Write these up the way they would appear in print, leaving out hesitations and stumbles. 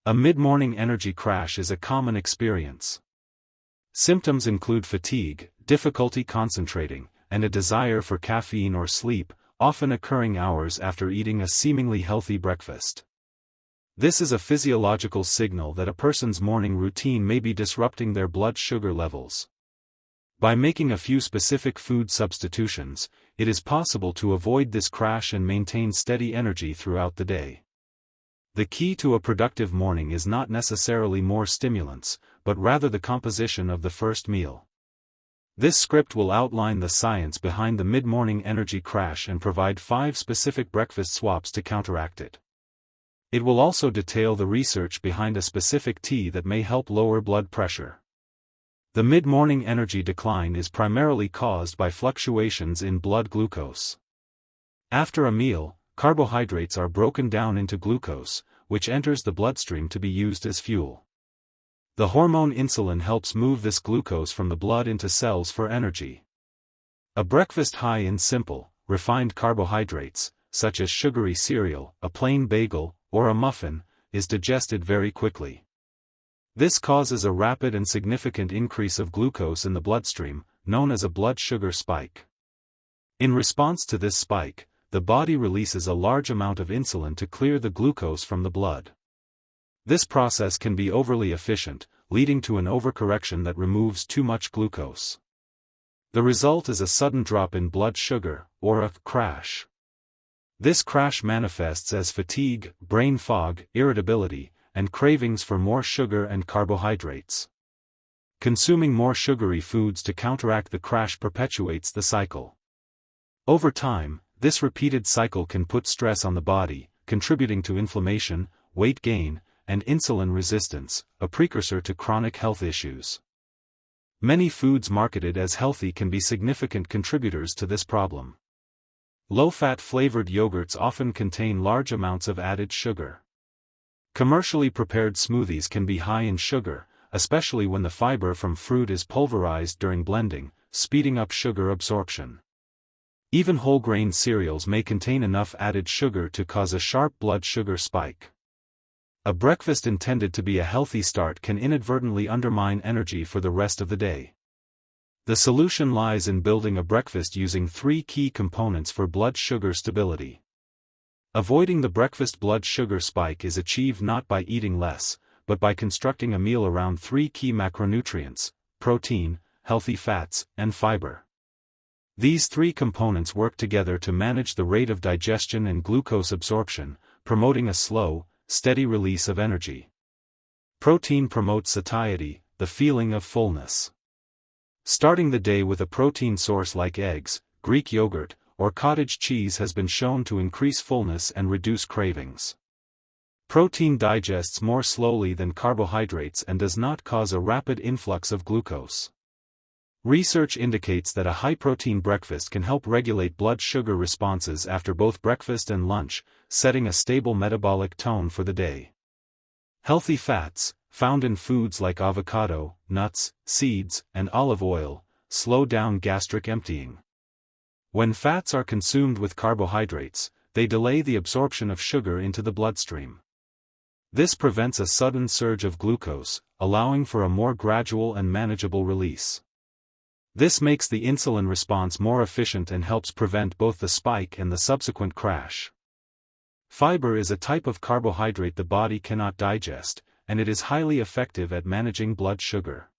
A mid-morning energy crash is a common experience. Symptoms include fatigue, difficulty concentrating, and a desire for caffeine or sleep, often occurring hours after eating a seemingly healthy breakfast. This is a physiological signal that a person's morning routine may be disrupting their blood sugar levels. By making a few specific food substitutions, it is possible to avoid this crash and maintain steady energy throughout the day. The key to a productive morning is not necessarily more stimulants, but rather the composition of the first meal. This script will outline the science behind the mid-morning energy crash and provide 5 specific breakfast swaps to counteract it. It will also detail the research behind a specific tea that may help lower blood pressure. The mid-morning energy decline is primarily caused by fluctuations in blood glucose. After a meal, carbohydrates are broken down into glucose, which enters the bloodstream to be used as fuel. The hormone insulin helps move this glucose from the blood into cells for energy. A breakfast high in simple, refined carbohydrates, such as sugary cereal, a plain bagel, or a muffin, is digested very quickly. This causes a rapid and significant increase of glucose in the bloodstream, known as a blood sugar spike. In response to this spike, the body releases a large amount of insulin to clear the glucose from the blood. This process can be overly efficient, leading to an overcorrection that removes too much glucose. The result is a sudden drop in blood sugar, or a crash. This crash manifests as fatigue, brain fog, irritability, and cravings for more sugar and carbohydrates. Consuming more sugary foods to counteract the crash perpetuates the cycle. Over time, this repeated cycle can put stress on the body, contributing to inflammation, weight gain, and insulin resistance, a precursor to chronic health issues. Many foods marketed as healthy can be significant contributors to this problem. Low-fat flavored yogurts often contain large amounts of added sugar. Commercially prepared smoothies can be high in sugar, especially when the fiber from fruit is pulverized during blending, speeding up sugar absorption. Even whole-grain cereals may contain enough added sugar to cause a sharp blood sugar spike. A breakfast intended to be a healthy start can inadvertently undermine energy for the rest of the day. The solution lies in building a breakfast using 3 key components for blood sugar stability. Avoiding the breakfast blood sugar spike is achieved not by eating less, but by constructing a meal around 3 key macronutrients: protein, healthy fats, and fiber. These 3 components work together to manage the rate of digestion and glucose absorption, promoting a slow, steady release of energy. Protein promotes satiety, the feeling of fullness. Starting the day with a protein source like eggs, Greek yogurt, or cottage cheese has been shown to increase fullness and reduce cravings. Protein digests more slowly than carbohydrates and does not cause a rapid influx of glucose. Research indicates that a high-protein breakfast can help regulate blood sugar responses after both breakfast and lunch, setting a stable metabolic tone for the day. Healthy fats, found in foods like avocado, nuts, seeds, and olive oil, slow down gastric emptying. When fats are consumed with carbohydrates, they delay the absorption of sugar into the bloodstream. This prevents a sudden surge of glucose, allowing for a more gradual and manageable release. This makes the insulin response more efficient and helps prevent both the spike and the subsequent crash. Fiber is a type of carbohydrate the body cannot digest, and it is highly effective at managing blood sugar.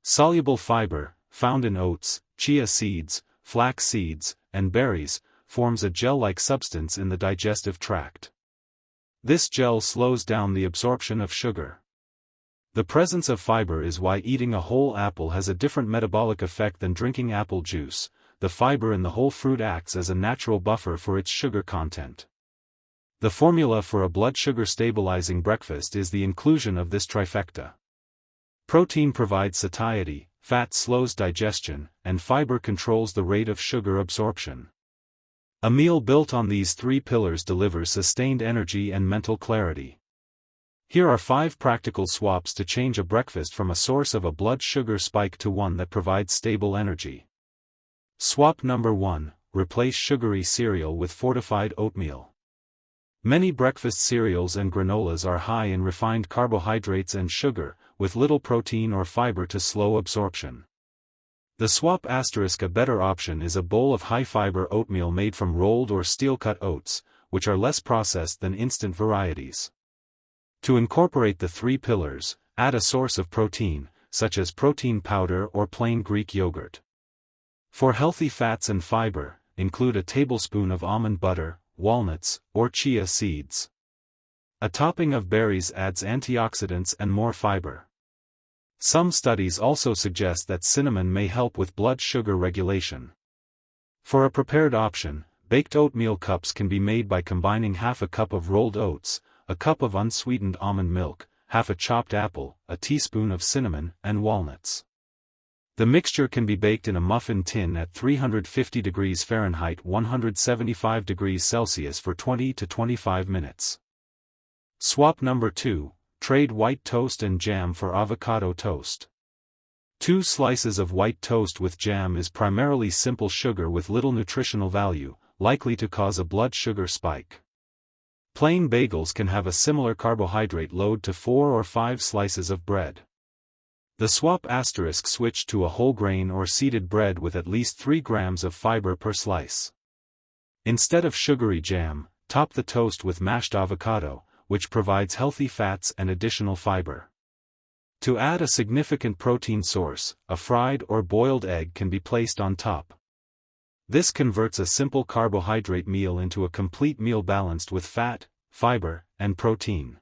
Soluble fiber, found in oats, chia seeds, flax seeds, and berries, forms a gel-like substance in the digestive tract. This gel slows down the absorption of sugar. The presence of fiber is why eating a whole apple has a different metabolic effect than drinking apple juice. The fiber in the whole fruit acts as a natural buffer for its sugar content. The formula for a blood sugar stabilizing breakfast is the inclusion of this trifecta. Protein provides satiety, fat slows digestion, and fiber controls the rate of sugar absorption. A meal built on these 3 pillars delivers sustained energy and mental clarity. Here are 5 practical swaps to change a breakfast from a source of a blood sugar spike to one that provides stable energy. Swap number 1: replace sugary cereal with fortified oatmeal. Many breakfast cereals and granolas are high in refined carbohydrates and sugar, with little protein or fiber to slow absorption. The swap asterisk a better option is a bowl of high-fiber oatmeal made from rolled or steel-cut oats, which are less processed than instant varieties. To incorporate the three pillars, add a source of protein, such as protein powder or plain Greek yogurt. For healthy fats and fiber, include a tablespoon of almond butter, walnuts, or chia seeds. A topping of berries adds antioxidants and more fiber. Some studies also suggest that cinnamon may help with blood sugar regulation. For a prepared option, baked oatmeal cups can be made by combining half a cup of rolled oats, a cup of unsweetened almond milk, half a chopped apple, a teaspoon of cinnamon, and walnuts. The mixture can be baked in a muffin tin at 350 degrees Fahrenheit 175 degrees Celsius for 20 to 25 minutes. Swap number 2. Trade white toast and jam for avocado toast. 2 slices of white toast with jam is primarily simple sugar with little nutritional value, likely to cause a blood sugar spike. Plain bagels can have a similar carbohydrate load to 4 or 5 slices of bread. The swap asterisk switch to a whole grain or seeded bread with at least 3 grams of fiber per slice. Instead of sugary jam, top the toast with mashed avocado, which provides healthy fats and additional fiber. To add a significant protein source, a fried or boiled egg can be placed on top. This converts a simple carbohydrate meal into a complete meal balanced with fat, fiber, and protein.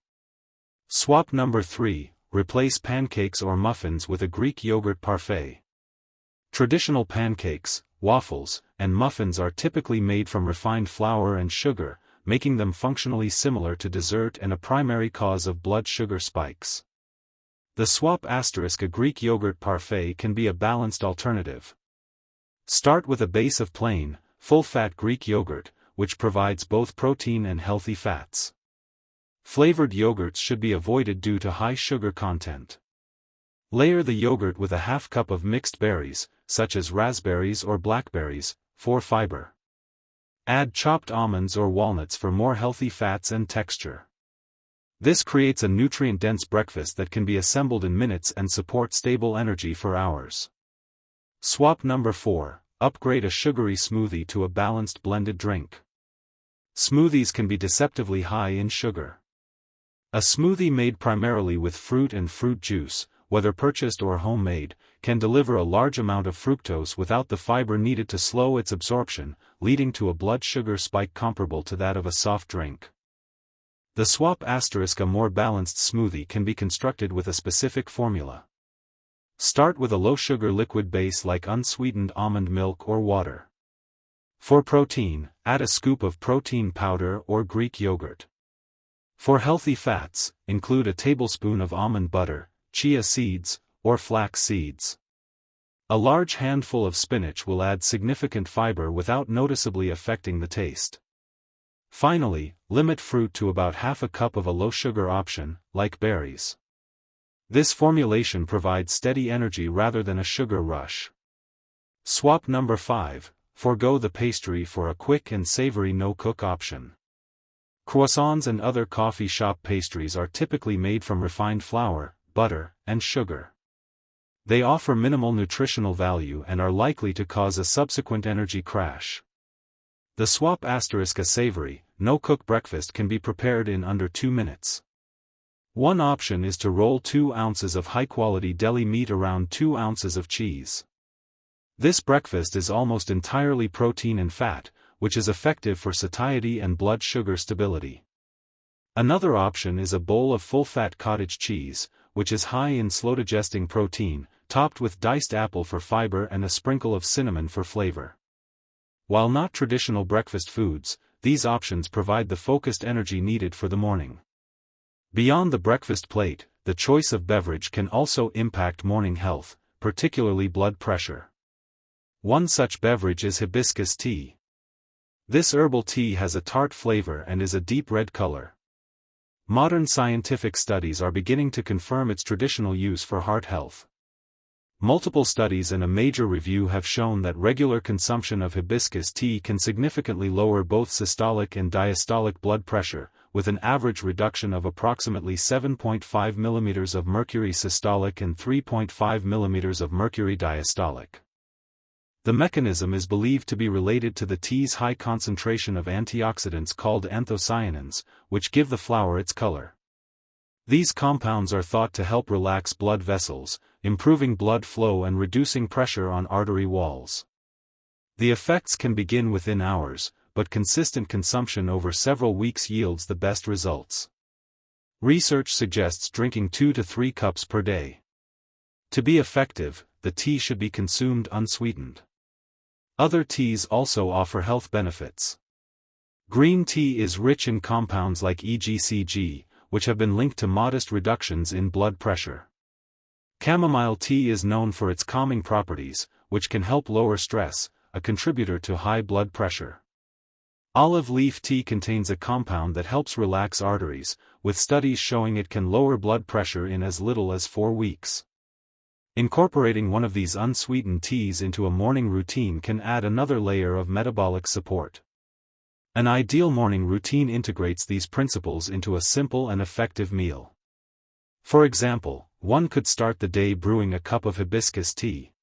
Swap number 3, replace pancakes or muffins with a Greek yogurt parfait. Traditional pancakes, waffles, and muffins are typically made from refined flour and sugar, making them functionally similar to dessert and a primary cause of blood sugar spikes. The swap asterisk a Greek yogurt parfait can be a balanced alternative. Start with a base of plain, full-fat Greek yogurt, which provides both protein and healthy fats. Flavored yogurts should be avoided due to high sugar content. Layer the yogurt with a half cup of mixed berries, such as raspberries or blackberries, for fiber. Add chopped almonds or walnuts for more healthy fats and texture. This creates a nutrient-dense breakfast that can be assembled in minutes and support stable energy for hours. Swap number 4, upgrade a sugary smoothie to a balanced blended drink. Smoothies can be deceptively high in sugar. A smoothie made primarily with fruit and fruit juice, whether purchased or homemade, can deliver a large amount of fructose without the fiber needed to slow its absorption, leading to a blood sugar spike comparable to that of a soft drink. The swap asterisk a more balanced smoothie can be constructed with a specific formula. Start with a low-sugar liquid base like unsweetened almond milk or water. For protein, add a scoop of protein powder or Greek yogurt. For healthy fats, include a tablespoon of almond butter, chia seeds, or flax seeds. A large handful of spinach will add significant fiber without noticeably affecting the taste. Finally, limit fruit to about half a cup of a low-sugar option, like berries. This formulation provides steady energy rather than a sugar rush. Swap number 5, forego the pastry for a quick and savory no-cook option. Croissants and other coffee shop pastries are typically made from refined flour, butter, and sugar. They offer minimal nutritional value and are likely to cause a subsequent energy crash. The swap asterisk a savory, no-cook breakfast can be prepared in under 2 minutes. One option is to roll 2 ounces of high-quality deli meat around 2 ounces of cheese. This breakfast is almost entirely protein and fat, which is effective for satiety and blood sugar stability. Another option is a bowl of full-fat cottage cheese, which is high in slow-digesting protein, topped with diced apple for fiber and a sprinkle of cinnamon for flavor. While not traditional breakfast foods, these options provide the focused energy needed for the morning. Beyond the breakfast plate, the choice of beverage can also impact morning health, particularly blood pressure. One such beverage is hibiscus tea. This herbal tea has a tart flavor and is a deep red color. Modern scientific studies are beginning to confirm its traditional use for heart health. Multiple studies and a major review have shown that regular consumption of hibiscus tea can significantly lower both systolic and diastolic blood pressure, with an average reduction of approximately 7.5 mm of mercury systolic and 3.5 mm of mercury diastolic. The mechanism is believed to be related to the tea's high concentration of antioxidants called anthocyanins, which give the flower its color. These compounds are thought to help relax blood vessels, improving blood flow and reducing pressure on artery walls. The effects can begin within hours, but consistent consumption over several weeks yields the best results. Research suggests drinking 2 to 3 cups per day. To be effective, the tea should be consumed unsweetened. Other teas also offer health benefits. Green tea is rich in compounds like EGCG, which have been linked to modest reductions in blood pressure. Chamomile tea is known for its calming properties, which can help lower stress, a contributor to high blood pressure. Olive leaf tea contains a compound that helps relax arteries, with studies showing it can lower blood pressure in as little as 4 weeks. Incorporating one of these unsweetened teas into a morning routine can add another layer of metabolic support. An ideal morning routine integrates these principles into a simple and effective meal. For example, one could start the day brewing a cup of hibiscus tea.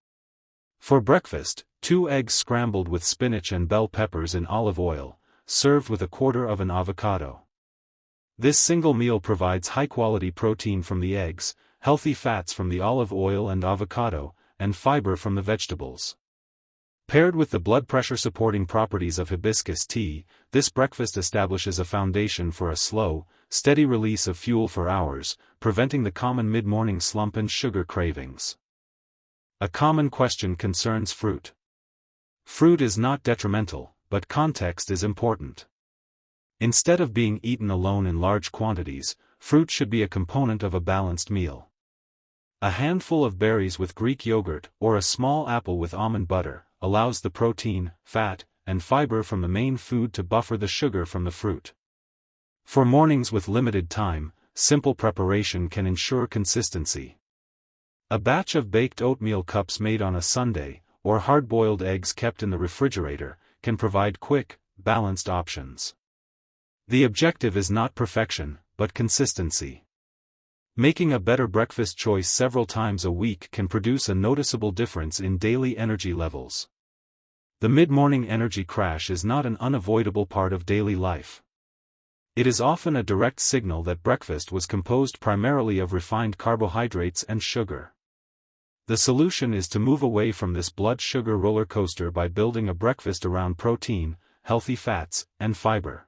For breakfast, 2 eggs scrambled with spinach and bell peppers in olive oil, served with a quarter of an avocado. This single meal provides high-quality protein from the eggs, healthy fats from the olive oil and avocado, and fiber from the vegetables. Paired with the blood pressure-supporting properties of hibiscus tea, this breakfast establishes a foundation for a slow, steady release of fuel for hours, preventing the common mid-morning slump and sugar cravings. A common question concerns fruit. Fruit is not detrimental, but context is important. Instead of being eaten alone in large quantities, fruit should be a component of a balanced meal. A handful of berries with Greek yogurt, or a small apple with almond butter, allows the protein, fat, and fiber from the main food to buffer the sugar from the fruit. For mornings with limited time, simple preparation can ensure consistency. A batch of baked oatmeal cups made on a Sunday, or hard-boiled eggs kept in the refrigerator, can provide quick, balanced options. The objective is not perfection, but consistency. Making a better breakfast choice several times a week can produce a noticeable difference in daily energy levels. The mid-morning energy crash is not an unavoidable part of daily life. It is often a direct signal that breakfast was composed primarily of refined carbohydrates and sugar. The solution is to move away from this blood sugar roller coaster by building a breakfast around protein, healthy fats, and fiber.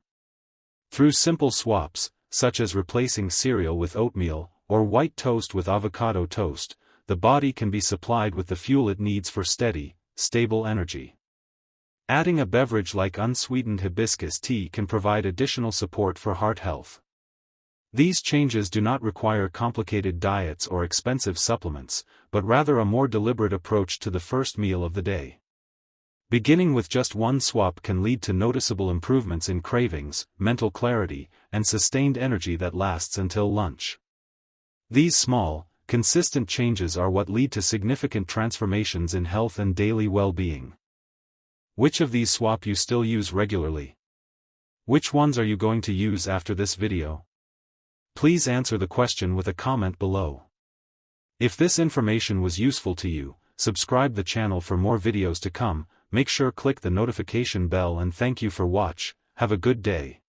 Through simple swaps, such as replacing cereal with oatmeal, or white toast with avocado toast, the body can be supplied with the fuel it needs for steady, stable energy. Adding a beverage like unsweetened hibiscus tea can provide additional support for heart health. These changes do not require complicated diets or expensive supplements, but rather a more deliberate approach to the first meal of the day. Beginning with just one swap can lead to noticeable improvements in cravings, mental clarity, and sustained energy that lasts until lunch. These small, consistent changes are what lead to significant transformations in health and daily well-being. Which of these swap you still use regularly? Which ones are you going to use after this video? Please answer the question with a comment below. If this information was useful to you, subscribe the channel for more videos to come, make sure click the notification bell and thank you for watch, have a good day.